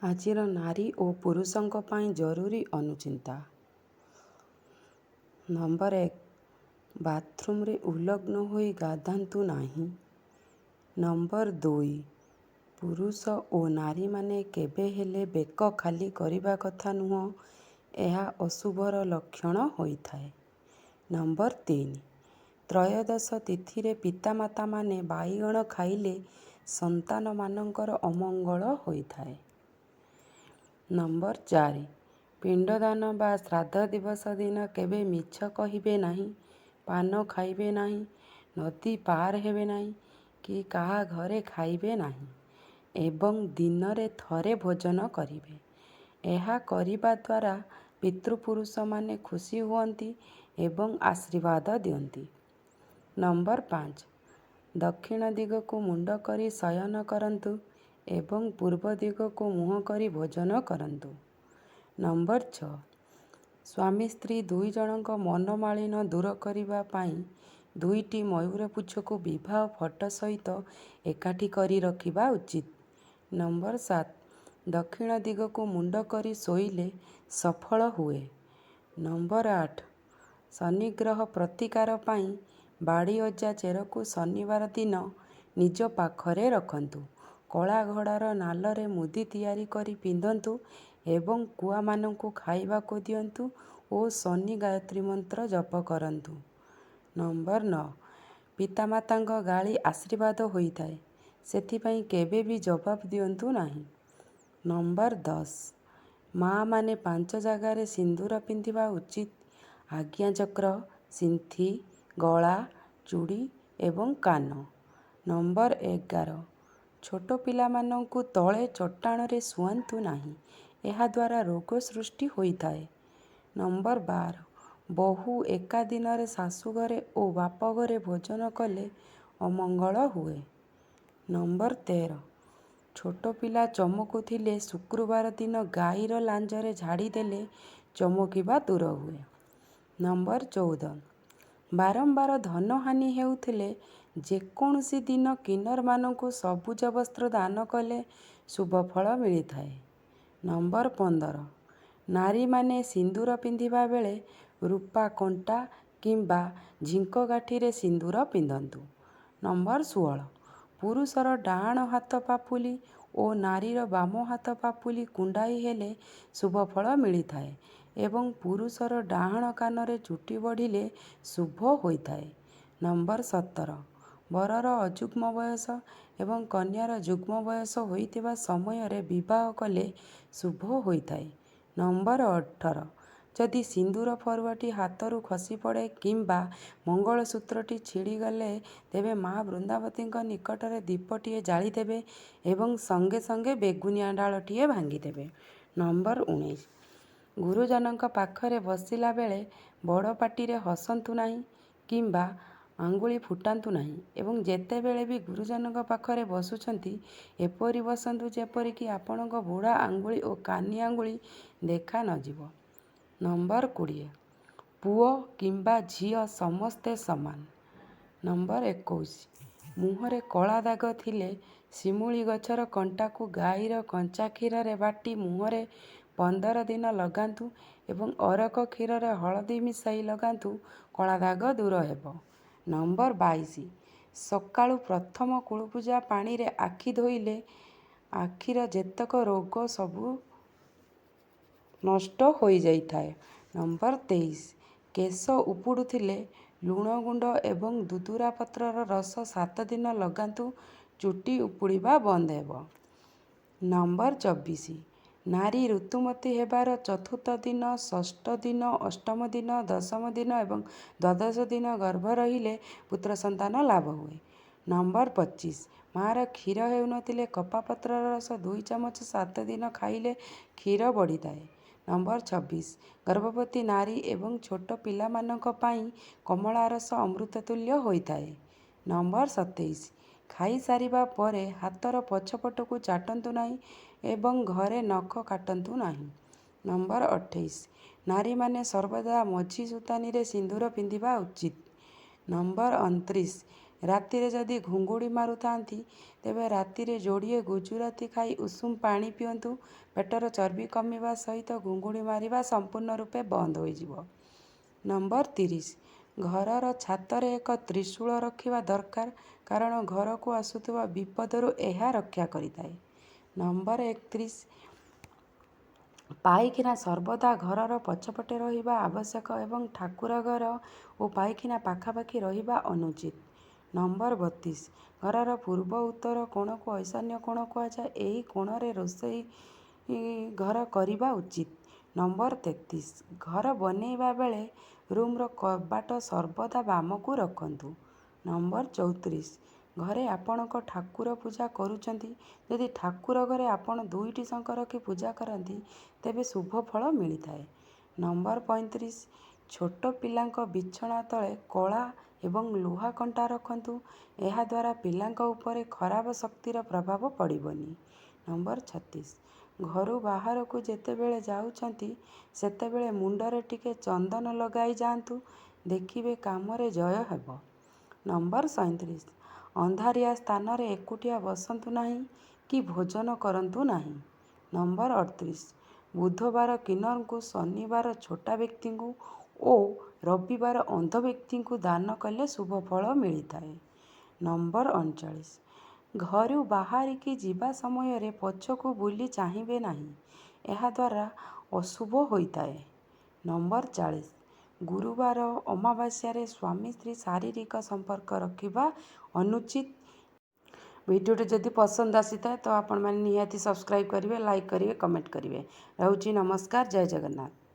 ଆଜିର ନାରୀ ଓ ପୁରୁଷଙ୍କ ପାଇଁ ଜରୁରୀ ଅନୁଚିନ୍ତା। ନମ୍ବର 1. ବାଥରୁମରେ ଉଲଗ୍ନ ହୋଇ ଗାଧାନ୍ତୁ ନାହିଁ। ନମ୍ବର 2. ପୁରୁଷ ଓ ନାରୀମାନେ କେବେ ହେଲେ ବେକ ଖାଲି କରିବା କଥା ନୁହଁ, ଏହା ଅଶୁଭର ଲକ୍ଷଣ ହୋଇଥାଏ। ନମ୍ବର 3. ତ୍ରୟୋଦଶ ତିଥିରେ ପିତାମାତାମାନେ ବାଇଗଣ ଖାଇଲେ ସନ୍ତାନମାନଙ୍କର ଅମଙ୍ଗଳ ହୋଇଥାଏ। ନମ୍ବର 4. ପିଣ୍ଡଦାନ ବା ଶ୍ରାଦ୍ଧ ଦିବସ ଦିନ କେବେ ମିଛ କହିବେ ନାହିଁ, ପାନ ଖାଇବେ ନାହିଁ, ନଦୀ ପାର ହେବେ ନାହିଁ କି କାହା ଘରେ ଖାଇବେ ନାହିଁ ଏବଂ ଦିନରେ ଥରେ ଭୋଜନ କରିବେ। ଏହା କରିବା ଦ୍ୱାରା ପିତୃପୁରୁଷମାନେ ଖୁସି ହୁଅନ୍ତି ଏବଂ ଆଶୀର୍ବାଦ ଦିଅନ୍ତି। ନମ୍ବର 5. ଦକ୍ଷିଣ ଦିଗକୁ ମୁଣ୍ଡ କରି ଶୟନ କରନ୍ତୁ ଏବଂ ପୂର୍ବ ଦିଗକୁ ମୁହଁ କରି ଭୋଜନ କରନ୍ତୁ। ନମ୍ବର 6. ସ୍ୱାମୀ ସ୍ତ୍ରୀ ଦୁଇ ଜଣଙ୍କ ମନୋମାଳିନ୍ୟ ଦୂର କରିବା ପାଇଁ ଦୁଇଟି ମୟୂରପୁଚ୍ଛକୁ ବିବାହ ଫଟୋ ସହିତ ଏକାଠି କରି ରଖିବା ଉଚିତ। ନମ୍ବର 7. ଦକ୍ଷିଣ ଦିଗକୁ ମୁଣ୍ଡ କରି ଶୋଇଲେ ସଫଳ ହୁଏ। ନମ୍ବର 8. ଶନିଗ୍ରହ ପ୍ରତିକାର ପାଇଁ ବାଡ଼ିଅଜା ଚେରକୁ ଶନିବାର ଦିନ ନିଜ ପାଖରେ ରଖନ୍ତୁ। କଳା ଘୋଡ଼ାର ନାଲରେ ମୁଦି ତିଆରି କରି ପିନ୍ଧନ୍ତୁ ଏବଂ କୁଆମାନଙ୍କୁ ଖାଇବାକୁ ଦିଅନ୍ତୁ ଓ ଶନି ଗାୟତ୍ରୀ ମନ୍ତ୍ର ଜପ କରନ୍ତୁ। ନମ୍ବର 9. ପିତାମାତାଙ୍କ ଗାଳି ଆଶୀର୍ବାଦ ହୋଇଥାଏ, ସେଥିପାଇଁ କେବେ ବି ଜବାବ ଦିଅନ୍ତୁ ନାହିଁ। ନମ୍ବର 10. ମାଆମାନେ 5 ଜାଗାରେ ସିନ୍ଦୁର ପିନ୍ଧିବା ଉଚିତ। ଆଜ୍ଞାଚକ୍ର, ସିନ୍ଥି, ଗଳା, ଚୁଡ଼ି ଏବଂ କାନ। ନମ୍ବର 11. ଛୋଟ ପିଲାମାନଙ୍କୁ ତଳେ ଚଟାଣରେ ଶୁଆନ୍ତୁ ନାହିଁ, ଏହାଦ୍ୱାରା ରୋଗ ସୃଷ୍ଟି ହୋଇଥାଏ। ନମ୍ବର 12. ବୋହୂ ଏକା ଦିନରେ ଶାଶୁଘରେ ଓ ବାପଘରେ ଭୋଜନ କଲେ ଅମଙ୍ଗଳ ହୁଏ। ନମ୍ବର 13. ଛୋଟ ପିଲା ଚମକୁଥିଲେ ଶୁକ୍ରବାର ଦିନ ଗାଈର ଲାଞ୍ଜରେ ଝାଡ଼ି ଦେଲେ ଚମକିବା ଦୂର ହୁଏ। ନମ୍ବର 14. ବାରମ୍ବାର ଧନହାନି ହେଉଥିଲେ ଯେକୌଣସି ଦିନ କିନ୍ନରମାନଙ୍କୁ ସବୁଜ ବସ୍ତ୍ର ଦାନ କଲେ ଶୁଭଫଳ ମିଳିଥାଏ। ନମ୍ବର 15. ନାରୀମାନେ ସିନ୍ଦୁର ପିନ୍ଧିବା ବେଳେ ରୂପା କଣ୍ଟା କିମ୍ବା ଝିଙ୍କ କାଠିରେ ସିନ୍ଦୁର ପିନ୍ଧନ୍ତୁ। ନମ୍ବର 16. ପୁରୁଷର ଡାହାଣ ହାତ ପାପୁଲି ଓ ନାରୀର ବାମ ହାତ ପାପୁଲି କୁଣ୍ଡାଇ ହେଲେ ଶୁଭଫଳ ମିଳିଥାଏ ଏବଂ ପୁରୁଷର ଡାହାଣ କାନରେ ଚୁଟି ବଢ଼ିଲେ ଶୁଭ ହୋଇଥାଏ। ନମ୍ବର 17. ବରର ଅଯୁଗ୍ମ ବୟସ ଏବଂ କନ୍ୟାର ଯୁଗ୍ମ ବୟସ ହୋଇଥିବା ସମୟରେ ବିବାହ କଲେ ଶୁଭ ହୋଇଥାଏ। ନମ୍ବର 18. ଯଦି ସିନ୍ଦୁର ଫରୁଆଟି ହାତରୁ ଖସି ପଡ଼େ କିମ୍ବା ମଙ୍ଗଳସୂତ୍ରଟି ଛିଡ଼ିଗଲେ ତେବେ ମା ବୃନ୍ଦାବତୀଙ୍କ ନିକଟରେ ଦୀପଟିଏ ଜାଳିଦେବେ ଏବଂ ସଙ୍ଗେ ସଙ୍ଗେ ବେଗୁନିଆ ଡାଳଟିଏ ଭାଙ୍ଗିଦେବେ। ନମ୍ବର 19. ଗୁରୁଜନଙ୍କ ପାଖରେ ବସିଲା ବେଳେ ବଡ଼ ପାଟିରେ ହସନ୍ତୁ ନାହିଁ କିମ୍ବା ଆଙ୍ଗୁଳି ଫୁଟାନ୍ତୁ ନାହିଁ ଏବଂ ଯେତେବେଳେ ବି ଗୁରୁଜନଙ୍କ ପାଖରେ ବସୁଛନ୍ତି ଏପରି ବସନ୍ତୁ ଯେପରିକି ଆପଣଙ୍କ ବୁଢ଼ା ଆଙ୍ଗୁଳି ଓ କାନି ଆଙ୍ଗୁଳି ଦେଖା ନଯିବ। ନମ୍ବର 20. ପୁଅ କିମ୍ବା ଝିଅ ସମସ୍ତେ ସମାନ। ନମ୍ବର 21. ମୁହଁରେ କଳା ଦାଗ ଥିଲେ ଶିମୁଳି ଗଛର କଣ୍ଟାକୁ ଗାଈର କଞ୍ଚା କ୍ଷୀରରେ ବାଟି ମୁହଁରେ 15 ଦିନ ଲଗାନ୍ତୁ ଏବଂ ଅରଖ କ୍ଷୀରରେ ହଳଦୀ ମିଶାଇ ଲଗାନ୍ତୁ, କଳା ଦାଗ ଦୂର ହେବ। ନମ୍ବର 22. ସକାଳୁ ପ୍ରଥମ କୁଳୁକୁଜା ପାଣିରେ ଆଖି ଧୋଇଲେ ଆଖିର ଯେତକ ରୋଗ ସବୁ ନଷ୍ଟ ହୋଇଯାଇଥାଏ। ନମ୍ବର 23. କେଶ ଉପୁଡ଼ୁଥିଲେ ଲୁଣ ଗୁଣ୍ଡ ଏବଂ ଦୁଦୁରା ପତ୍ରର ରସ 7 ଦିନ ଲଗାନ୍ତୁ, ଚୁଟି ଉପୁଡ଼ିବା ବନ୍ଦ ହେବ। ନମ୍ବର 24. ନାରୀ ଋତୁମତୀ ହେବାର ଚତୁର୍ଥ ଦିନ, ଷଷ୍ଠ ଦିନ, ଅଷ୍ଟମ ଦିନ, ଦଶମ ଦିନ ଏବଂ ଦ୍ୱାଦଶ ଦିନ ଗର୍ଭ ରହିଲେ ପୁତ୍ର ସନ୍ତାନ ଲାଭ ହୁଏ। ନମ୍ବର 25. ମାଆର କ୍ଷୀର ହେଉନଥିଲେ କପାପତ୍ରର ରସ 2 ଚାମଚ 7 ଦିନ ଖାଇଲେ କ୍ଷୀର ବଢ଼ିଥାଏ। ନମ୍ବର 26. ଗର୍ଭବତୀ ନାରୀ ଏବଂ ଛୋଟ ପିଲାମାନଙ୍କ ପାଇଁ କମଳା ରସ ଅମୃତ ତୁଲ୍ୟ ହୋଇଥାଏ। ନମ୍ବର 27. ଖାଇସାରିବା ପରେ ହାତର ପଛପଟକୁ ଚାଟନ୍ତୁ ନାହିଁ ଏବଂ ଘରେ ନଖ କାଟନ୍ତୁ ନାହିଁ। ନମ୍ବର 28. ନାରୀମାନେ ସର୍ବଦା ମଝି ସୁତାନୀରେ ସିନ୍ଦୁର ପିନ୍ଧିବା ଉଚିତ। ନମ୍ବର 29. ରାତିରେ ଯଦି ଘୁଙ୍ଗୁଡ଼ି ମାରୁଥାନ୍ତି ତେବେ ରାତିରେ ଯୋଡ଼ିଏ ଗୁଜୁରାତି ଖାଇ ଉଷୁମ ପାଣି ପିଅନ୍ତୁ। ପେଟର ଚର୍ବି କମିବା ସହିତ ଘୁଙ୍ଗୁଡ଼ି ମାରିବା ସମ୍ପୂର୍ଣ୍ଣ ରୂପେ ବନ୍ଦ ହୋଇଯିବ। ନମ୍ବର 30, ଘରର ଛାତରେ ଏକ ତ୍ରିଶୂଳ ରଖିବା ଦରକାର, କାରଣ ଘରକୁ ଆସୁଥିବା ବିପଦରୁ ଏହା ରକ୍ଷା କରିଥାଏ। ନମ୍ବର 31, ପାଇଖାନା ସର୍ବଦା ଘରର ପଛପଟେ ରହିବା ଆବଶ୍ୟକ ଏବଂ ଠାକୁର ଘର ଓ ପାଇଖାନା ପାଖାପାଖି ରହିବା ଅନୁଚିତ। ନମ୍ବର 32, ଘରର ପୂର୍ବ ଉତ୍ତର କୋଣକୁ ଐଶାନ୍ୟ କୋଣ କୁହାଯାଏ। ଏହି କୋଣରେ ରୋଷେଇ ଘର କରିବା ଉଚିତ। ନମ୍ବର 33, ଘର ବନେଇବା ବେଳେ ରୁମ୍ର କବାଟ ସର୍ବଦା ବାମକୁ ରଖନ୍ତୁ। ନମ୍ବର 34, ଘରେ ଆପଣଙ୍କ ଠାକୁର ପୂଜା କରୁଛନ୍ତି। ଯଦି ଠାକୁର ଘରେ ଆପଣ 2ଟି ଶଙ୍ଖ ରଖି ପୂଜା କରନ୍ତି ତେବେ ଶୁଭ ଫଳ ମିଳିଥାଏ। ନମ୍ବର 35, ଛୋଟ ପିଲାଙ୍କ ବିଛଣା ତଳେ କଳା ଏବଂ ଲୁହା କଣ୍ଟା ରଖନ୍ତୁ। ଏହାଦ୍ୱାରା ପିଲାଙ୍କ ଉପରେ ଖରାପ ଶକ୍ତିର ପ୍ରଭାବ ପଡ଼ିବନି। ନମ୍ବର 36, ଘରୁ ବାହାରକୁ ଯେତେବେଳେ ଯାଉଛନ୍ତି ସେତେବେଳେ ମୁଣ୍ଡରେ ଟିକେ ଚନ୍ଦନ ଲଗାଇ ଯାଆନ୍ତୁ। ଦେଖିବେ କାମରେ ଜୟ ହେବ। ନମ୍ବର 37, ଅନ୍ଧାରିଆ ସ୍ଥାନରେ ଏକୁଟିଆ ବସନ୍ତୁ ନାହିଁ କି ଭୋଜନ କରନ୍ତୁ ନାହିଁ। ନମ୍ବର 38, ବୁଧବାର କିନ୍ନରଙ୍କୁ, ଶନିବାର ଛୋଟା ବ୍ୟକ୍ତିଙ୍କୁ ଓ ରବିବାର ଅନ୍ଧ ବ୍ୟକ୍ତିଙ୍କୁ ଦାନ କଲେ ଶୁଭ ଫଳ ମିଳିଥାଏ। ନମ୍ବର 39, ଘରୁ ବାହାରିକି ଯିବା ସମୟରେ ପଛକୁ ବୁଲି ଚାହିଁବେ ନାହିଁ। ଏହାଦ୍ୱାରା ଅଶୁଭ ହୋଇଥାଏ। ନମ୍ବର 40, ଗୁରୁବାର ଅମାବାସ୍ୟାରେ ସ୍ୱାମୀ ସ୍ତ୍ରୀ ଶାରୀରିକ ସମ୍ପର୍କ ରଖିବା ଅନୁଚିତ। ଭିଡ଼ିଓଟି ଯଦି ପସନ୍ଦ ଆସିଥାଏ ତ ଆପଣମାନେ ନିହାତି ସବସ୍କ୍ରାଇବ୍ କରିବେ, ଲାଇକ୍ କରିବେ, କମେଣ୍ଟ କରିବେ। ରହୁଛି, ନମସ୍କାର, ଜୟ ଜଗନ୍ନାଥ।